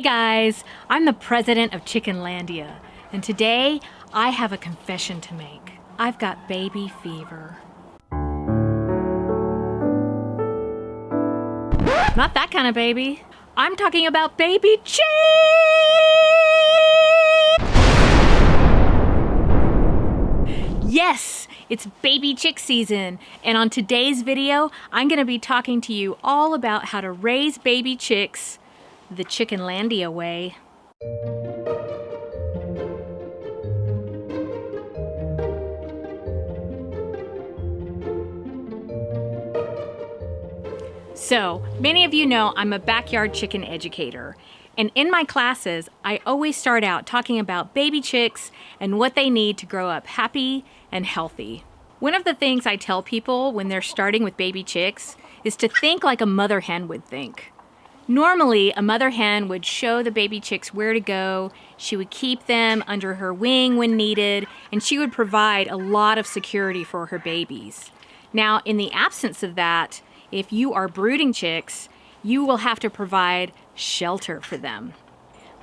Hey guys, I'm the president of Chickenlandia, and today I have a confession to make. I've got baby fever. Not that kind of baby. I'm talking about baby chick! Yes, it's baby chick season, and on today's video, I'm gonna be talking to you all about how to raise baby chicks the Chickenlandia way. So, many of you know I'm a backyard chicken educator, and in my classes, I always start out talking about baby chicks and what they need to grow up happy and healthy. One of the things I tell people when they're starting with baby chicks is to think like a mother hen would think. Normally, a mother hen would show the baby chicks where to go, she would keep them under her wing when needed, and she would provide a lot of security for her babies. Now, in the absence of that, if you are brooding chicks, you will have to provide shelter for them.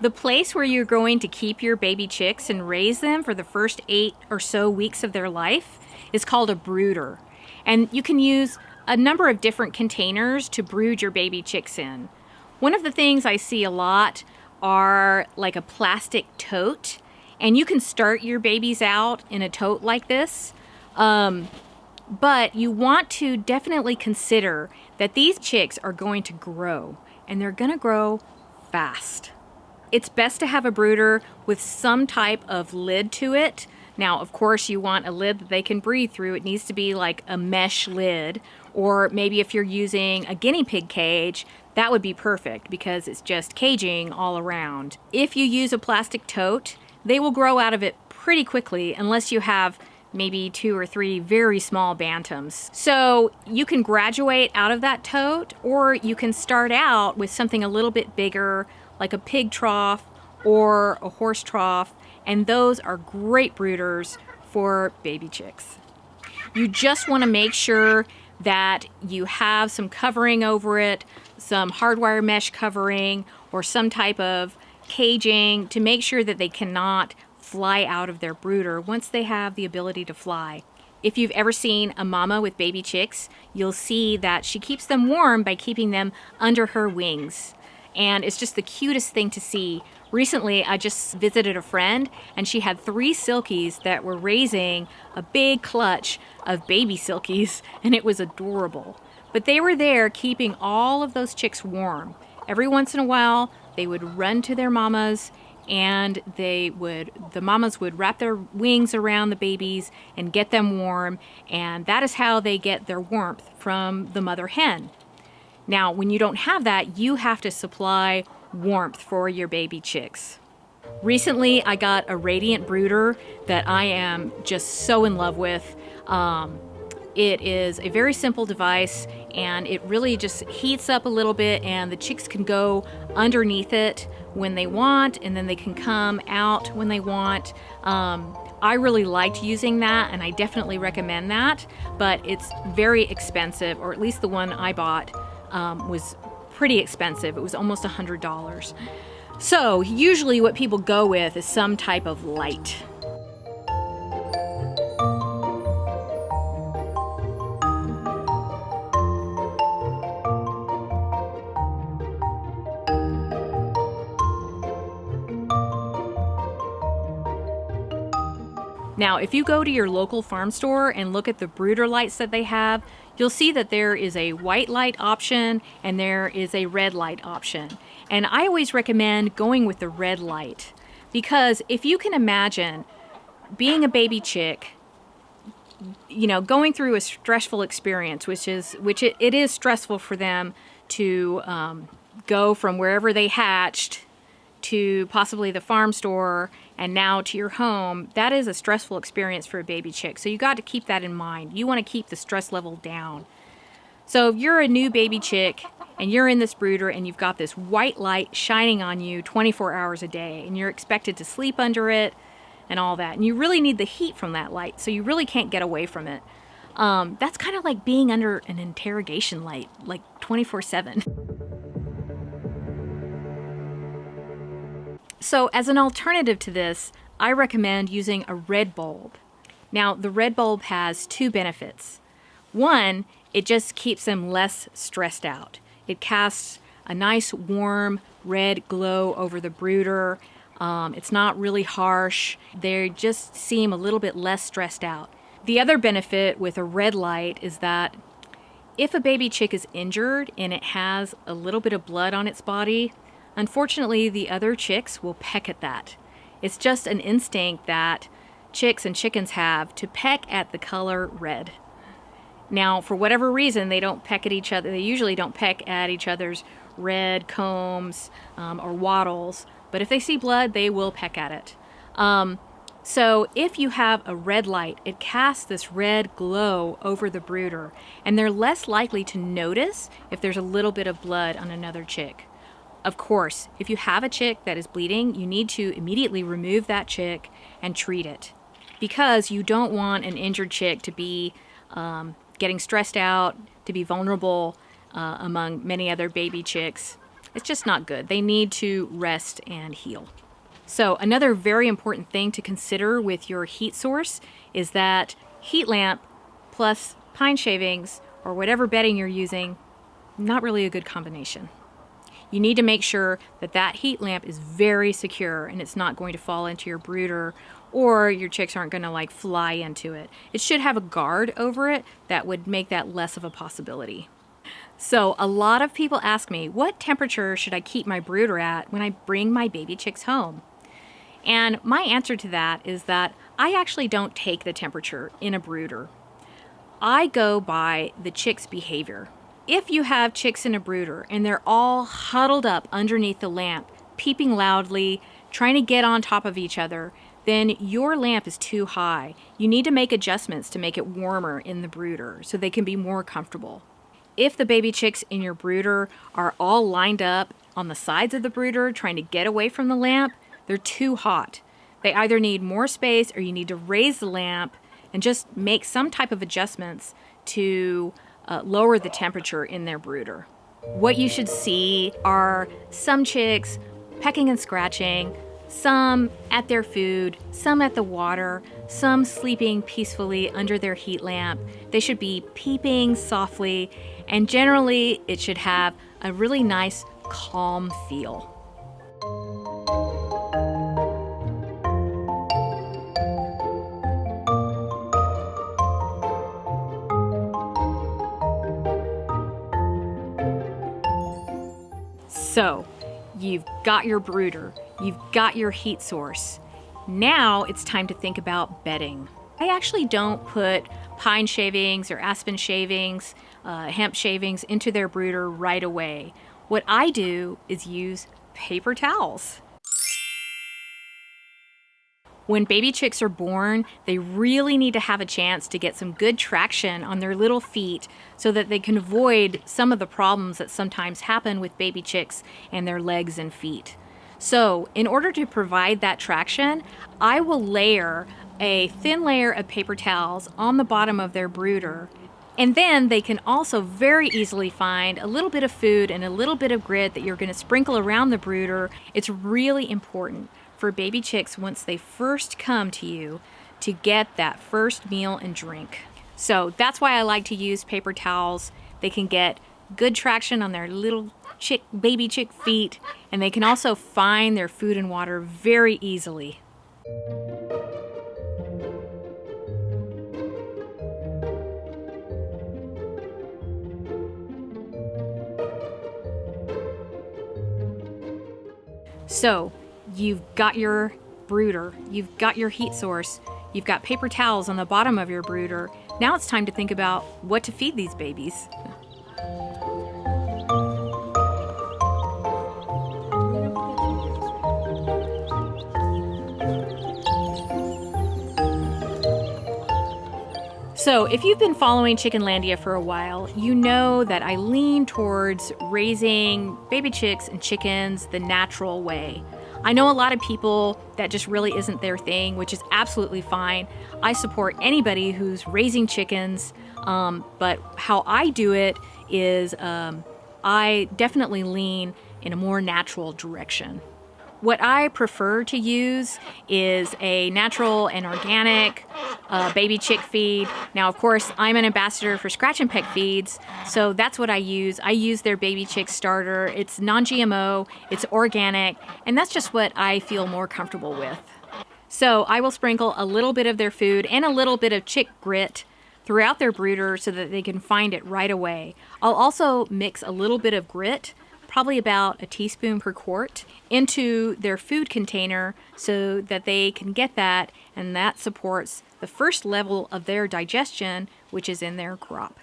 The place where you're going to keep your baby chicks and raise them for the first 8 or so weeks of their life is called a brooder. And you can use a number of different containers to brood your baby chicks in. One of the things I see a lot are like a plastic tote, and you can start your babies out in a tote like this. But you want to definitely consider that these chicks are going to grow, and they're going to grow fast. It's best to have a brooder with some type of lid to it. Now, of course, you want a lid that they can breathe through. It needs to be like a mesh lid, or maybe if you're using a guinea pig cage, that would be perfect because it's just caging all around. If you use a plastic tote, they will grow out of it pretty quickly unless you have maybe 2 or 3 very small bantams. So you can graduate out of that tote, or you can start out with something a little bit bigger, like a pig trough or a horse trough, and those are great brooders for baby chicks. You just want to make sure that you have some covering over it, some hardwire mesh covering, or some type of caging to make sure that they cannot fly out of their brooder once they have the ability to fly. If you've ever seen a mama with baby chicks, you'll see that she keeps them warm by keeping them under her wings. And it's just the cutest thing to see. Recently, I just visited a friend, and she had 3 silkies that were raising a big clutch of baby silkies, and it was adorable. But they were there keeping all of those chicks warm. Every once in a while, they would run to their mamas, and the mamas would wrap their wings around the babies and get them warm, and that is how they get their warmth from the mother hen. Now, when you don't have that, you have to supply warmth for your baby chicks. Recently, I got a radiant brooder that I am just so in love with. It is a very simple device, and it really just heats up a little bit, and the chicks can go underneath it when they want, and then they can come out when they want. I really liked using that, and I definitely recommend that, but it's very expensive, or at least the one I bought was pretty expensive. It was almost $100. So usually what people go with is some type of light. Now, if you go to your local farm store and look at the brooder lights that they have, you'll see that there is a white light option and there is a red light option. And I always recommend going with the red light, because if you can imagine being a baby chick, you know, going through a stressful experience, which it is stressful for them to go from wherever they hatched to possibly the farm store and now to your home. That is a stressful experience for a baby chick. So you got to keep that in mind. You want to keep the stress level down. So if you're a new baby chick and you're in this brooder and you've got this white light shining on you 24 hours a day and you're expected to sleep under it and all that, and you really need the heat from that light, so you really can't get away from it. That's kind of like being under an interrogation light, like 24/7. So as an alternative to this, I recommend using a red bulb. Now, the red bulb has two benefits. One, it just keeps them less stressed out. It casts a nice warm red glow over the brooder. It's not really harsh. They just seem a little bit less stressed out. The other benefit with a red light is that if a baby chick is injured and it has a little bit of blood on its body, unfortunately the other chicks will peck at that. It's just an instinct that chicks and chickens have to peck at the color red. Now, for whatever reason, they don't peck at each other. They usually don't peck at each other's red combs or wattles, but if they see blood, they will peck at it. So if you have a red light, it casts this red glow over the brooder, and they're less likely to notice if there's a little bit of blood on another chick. Of course, if you have a chick that is bleeding, you need to immediately remove that chick and treat it, because you don't want an injured chick to be getting stressed out, to be vulnerable among many other baby chicks. It's just not good. They need to rest and heal. So another very important thing to consider with your heat source is that heat lamp plus pine shavings or whatever bedding you're using, not really a good combination. You need to make sure that that heat lamp is very secure and it's not going to fall into your brooder, or your chicks aren't going to like fly into it. It should have a guard over it that would make that less of a possibility. So a lot of people ask me, what temperature should I keep my brooder at when I bring my baby chicks home? And my answer to that is that I actually don't take the temperature in a brooder. I go by the chick's behavior. If you have chicks in a brooder and they're all huddled up underneath the lamp, peeping loudly, trying to get on top of each other, then your lamp is too high. You need to make adjustments to make it warmer in the brooder so they can be more comfortable. If the baby chicks in your brooder are all lined up on the sides of the brooder trying to get away from the lamp, they're too hot. They either need more space or you need to raise the lamp and just make some type of adjustments to lower the temperature in their brooder. What you should see are some chicks pecking and scratching, some at their food, some at the water, some sleeping peacefully under their heat lamp. They should be peeping softly, and generally it should have a really nice, calm feel. So, you've got your brooder, you've got your heat source. Now it's time to think about bedding. I actually don't put pine shavings or aspen shavings, hemp shavings into their brooder right away. What I do is use paper towels. When baby chicks are born, they really need to have a chance to get some good traction on their little feet so that they can avoid some of the problems that sometimes happen with baby chicks and their legs and feet. So, in order to provide that traction, I will layer a thin layer of paper towels on the bottom of their brooder. And then they can also very easily find a little bit of food and a little bit of grit that you're going to sprinkle around the brooder. It's really important for baby chicks once they first come to you to get that first meal and drink. So that's why I like to use paper towels. They can get good traction on their little baby chick feet, and they can also find their food and water very easily. So, you've got your brooder, you've got your heat source, you've got paper towels on the bottom of your brooder. Now it's time to think about what to feed these babies. So if you've been following Chickenlandia for a while, you know that I lean towards raising baby chicks and chickens the natural way. I know a lot of people that just really isn't their thing, which is absolutely fine. I support anybody who's raising chickens, but how I do it is I definitely lean in a more natural direction. What I prefer to use is a natural and organic baby chick feed. Now, of course, I'm an ambassador for Scratch and Peck Feeds, so that's what I use. I use their baby chick starter. It's non-GMO, it's organic, and that's just what I feel more comfortable with. So I will sprinkle a little bit of their food and a little bit of chick grit throughout their brooder so that they can find it right away. I'll also mix a little bit of grit, probably about a teaspoon per quart, into their food container so that they can get that, and that supports the first level of their digestion, which is in their crop.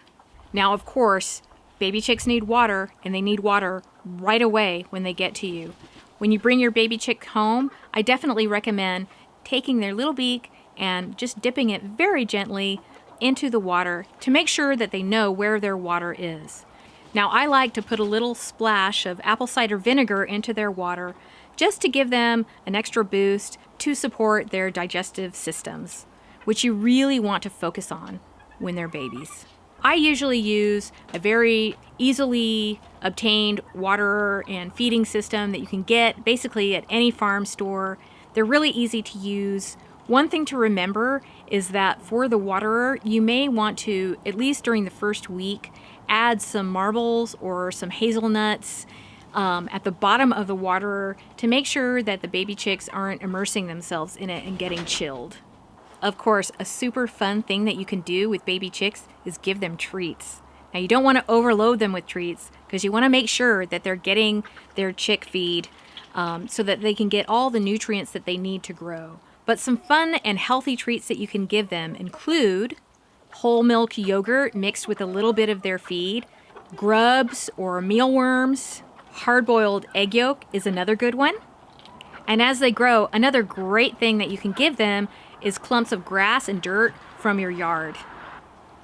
Now, of course, baby chicks need water, and they need water right away when they get to you. When you bring your baby chick home, I definitely recommend taking their little beak and just dipping it very gently into the water to make sure that they know where their water is. Now, I like to put a little splash of apple cider vinegar into their water just to give them an extra boost to support their digestive systems, which you really want to focus on when they're babies. I usually use a very easily obtained water and feeding system that you can get basically at any farm store. They're really easy to use. One thing to remember is that for the waterer, you may want to, at least during the first week, add some marbles or some hazelnuts at the bottom of the waterer to make sure that the baby chicks aren't immersing themselves in it and getting chilled. Of course, a super fun thing that you can do with baby chicks is give them treats. Now, you don't want to overload them with treats because you want to make sure that they're getting their chick feed so that they can get all the nutrients that they need to grow. But some fun and healthy treats that you can give them include whole milk yogurt mixed with a little bit of their feed, grubs or mealworms, hard-boiled egg yolk is another good one. And as they grow, another great thing that you can give them is clumps of grass and dirt from your yard.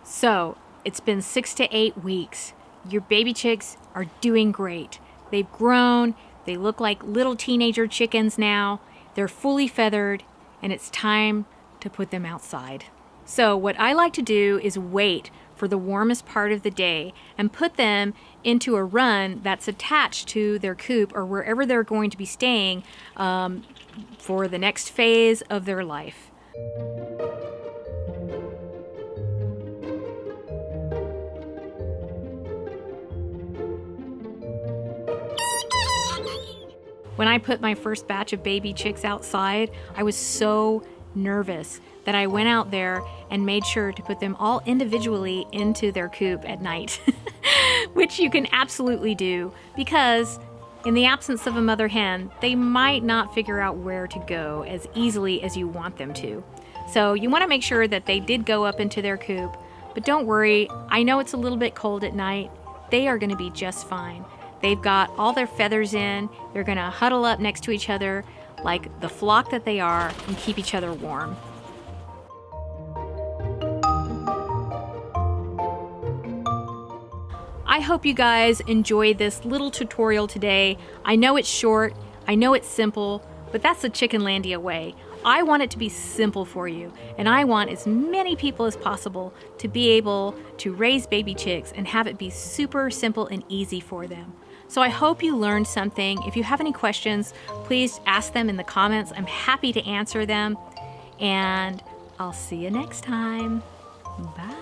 So, it's been 6 to 8 weeks. Your baby chicks are doing great. They've grown, they look like little teenager chickens now, they're fully feathered, and it's time to put them outside. So what I like to do is wait for the warmest part of the day and put them into a run that's attached to their coop or wherever they're going to be staying for the next phase of their life. When I put my first batch of baby chicks outside, I was so nervous that I went out there and made sure to put them all individually into their coop at night, which you can absolutely do because in the absence of a mother hen, they might not figure out where to go as easily as you want them to. So you want to make sure that they did go up into their coop, but don't worry, I know it's a little bit cold at night. They are going to be just fine. They've got all their feathers in. They're going to huddle up next to each other like the flock that they are and keep each other warm. I hope you guys enjoyed this little tutorial today. I know it's short, I know it's simple, but that's the Chickenlandia way. I want it to be simple for you, and I want as many people as possible to be able to raise baby chicks and have it be super simple and easy for them. So I hope you learned something. If you have any questions, please ask them in the comments. I'm happy to answer them, and I'll see you next time. Bye.